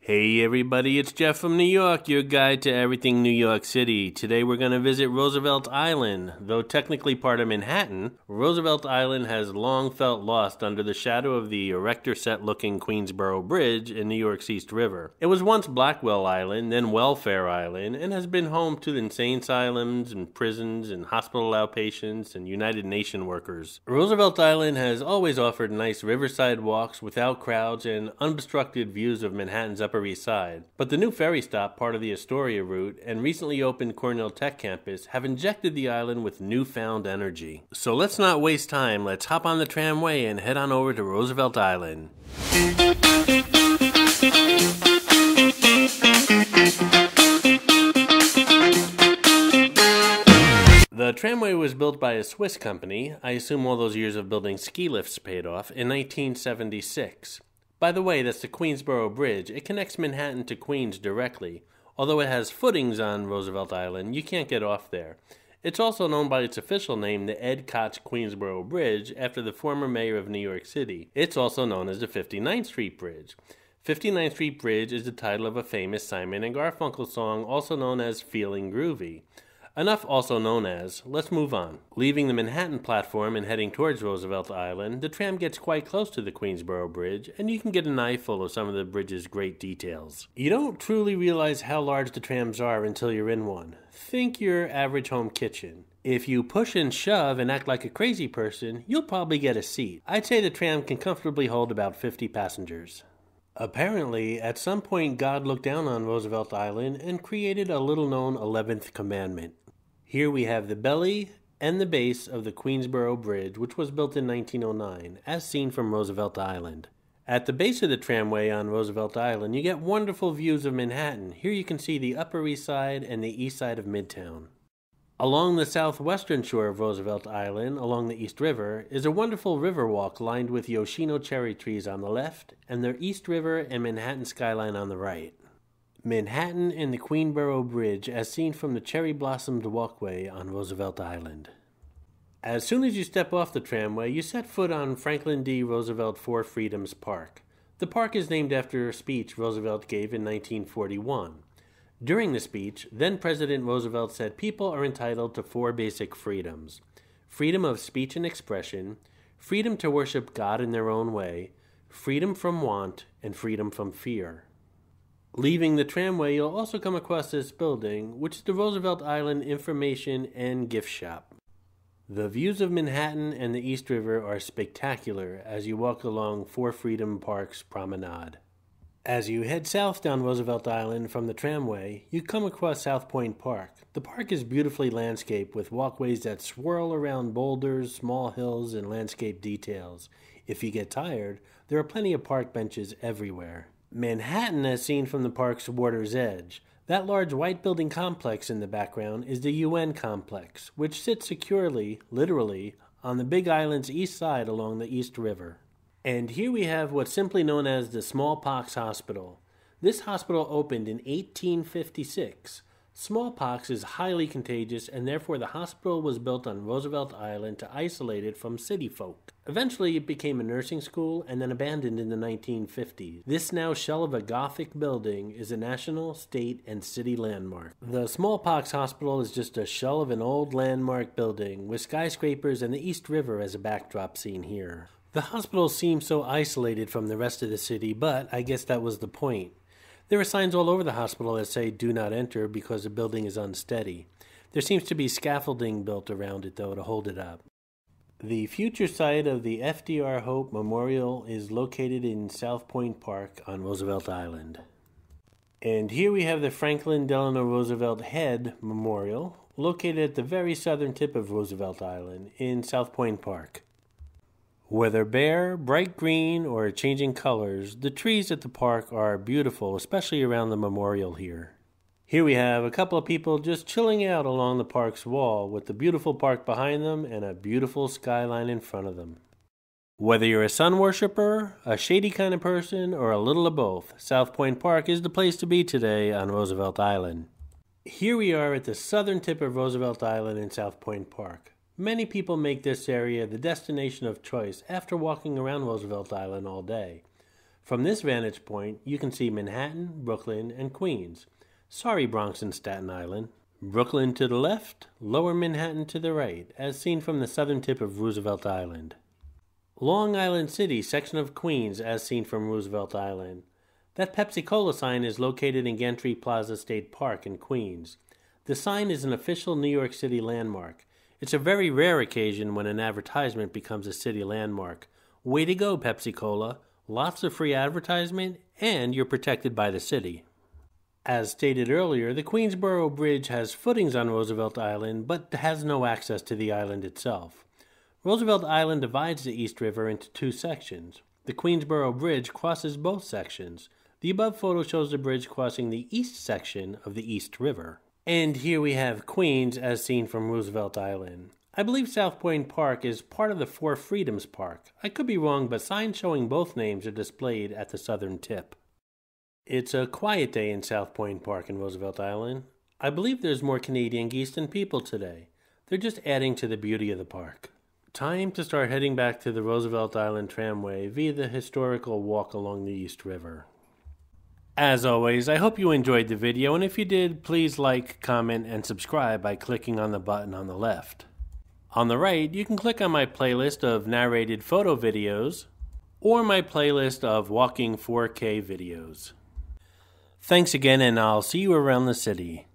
Hey everybody, it's Jeff from New York, your guide to everything New York City. Today we're going to visit Roosevelt Island. Though technically part of Manhattan, Roosevelt Island has long felt lost under the shadow of the erector-set-looking Queensboro Bridge in New York's East River. It was once Blackwell Island, then Welfare Island, and has been home to insane asylums and prisons and hospital outpatients and United Nations workers. Roosevelt Island has always offered nice riverside walks without crowds and unobstructed views of Manhattan's Upper East Side. But the new ferry stop, part of the Astoria route, and recently opened Cornell Tech campus have injected the island with newfound energy. So let's not waste time, let's hop on the tramway and head on over to Roosevelt Island. The tramway was built by a Swiss company. I assume all those years of building ski lifts paid off, in 1976. By the way, that's the Queensboro Bridge. It connects Manhattan to Queens directly. Although it has footings on Roosevelt Island, you can't get off there. It's also known by its official name, the Ed Koch Queensboro Bridge, after the former mayor of New York City. It's also known as the 59th Street Bridge. 59th Street Bridge is the title of a famous Simon and Garfunkel song, also known as Feeling Groovy. Enough also known as. Let's move on. Leaving the Manhattan platform and heading towards Roosevelt Island, the tram gets quite close to the Queensboro Bridge, and you can get an eyeful of some of the bridge's great details. You don't truly realize how large the trams are until you're in one. Think your average home kitchen. If you push and shove and act like a crazy person, you'll probably get a seat. I'd say the tram can comfortably hold about 50 passengers. Apparently, at some point God looked down on Roosevelt Island and created a little-known 11th commandment. Here we have the belly and the base of the Queensboro Bridge, which was built in 1909, as seen from Roosevelt Island. At the base of the tramway on Roosevelt Island, you get wonderful views of Manhattan. Here you can see the Upper East Side and the East Side of Midtown. Along the southwestern shore of Roosevelt Island, along the East River, is a wonderful river walk lined with Yoshino cherry trees on the left, and the East River and Manhattan skyline on the right. Manhattan and the Queensboro Bridge as seen from the cherry-blossomed walkway on Roosevelt Island. As soon as you step off the tramway, you set foot on Franklin D. Roosevelt Four Freedoms Park. The park is named after a speech Roosevelt gave in 1941. During the speech, then-President Roosevelt said people are entitled to four basic freedoms: freedom of speech and expression, freedom to worship God in their own way, freedom from want, and freedom from fear. Leaving the tramway, you'll also come across this building, which is the Roosevelt Island Information and Gift Shop. The views of Manhattan and the East River are spectacular as you walk along Four Freedom Park's promenade. As you head south down Roosevelt Island from the tramway, you come across South Point Park. The park is beautifully landscaped with walkways that swirl around boulders, small hills, and landscape details. If you get tired, there are plenty of park benches everywhere. Manhattan as seen from the park's water's edge. That large white building complex in the background is the UN complex, which sits securely, literally, on the Big Island's east side along the East River. And here we have what's simply known as the Smallpox Hospital. This hospital opened in 1856. Smallpox is highly contagious, and therefore the hospital was built on Roosevelt Island to isolate it from city folk. Eventually it became a nursing school and then abandoned in the 1950s. This now shell of a Gothic building is a national, state, and city landmark. The Smallpox Hospital is just a shell of an old landmark building with skyscrapers and the East River as a backdrop seen here. The hospital seems so isolated from the rest of the city, but I guess that was the point. There are signs all over the hospital that say "Do not enter" because the building is unsteady. There seems to be scaffolding built around it, though, to hold it up. The future site of the FDR Hope Memorial is located in South Point Park on Roosevelt Island. And here we have the Franklin Delano Roosevelt Head Memorial, located at the very southern tip of Roosevelt Island in South Point Park. Whether bare, bright green, or changing colors, the trees at the park are beautiful, especially around the memorial here. Here we have a couple of people just chilling out along the park's wall with the beautiful park behind them and a beautiful skyline in front of them. Whether you're a sun worshiper, a shady kind of person, or a little of both, South Point Park is the place to be today on Roosevelt Island. Here we are at the southern tip of Roosevelt Island in South Point Park. Many people make this area the destination of choice after walking around Roosevelt Island all day. From this vantage point, you can see Manhattan, Brooklyn, and Queens. Sorry, Bronx and Staten Island. Brooklyn to the left, Lower Manhattan to the right, as seen from the southern tip of Roosevelt Island. Long Island City, section of Queens, as seen from Roosevelt Island. That Pepsi-Cola sign is located in Gantry Plaza State Park in Queens. The sign is an official New York City landmark. It's a very rare occasion when an advertisement becomes a city landmark. Way to go, Pepsi-Cola. Lots of free advertisement, and you're protected by the city. As stated earlier, the Queensboro Bridge has footings on Roosevelt Island, but has no access to the island itself. Roosevelt Island divides the East River into two sections. The Queensboro Bridge crosses both sections. The above photo shows the bridge crossing the east section of the East River. And here we have Queens as seen from Roosevelt Island. I believe South Point Park is part of the Four Freedoms Park. I could be wrong, but signs showing both names are displayed at the southern tip. It's a quiet day in South Point Park in Roosevelt Island. I believe there's more Canadian geese than people today. They're just adding to the beauty of the park. Time to start heading back to the Roosevelt Island Tramway via the historical walk along the East River. As always, I hope you enjoyed the video, and if you did, please like, comment, and subscribe by clicking on the button on the left. On the right, you can click on my playlist of narrated photo videos or my playlist of walking 4K videos. Thanks again, and I'll see you around the city.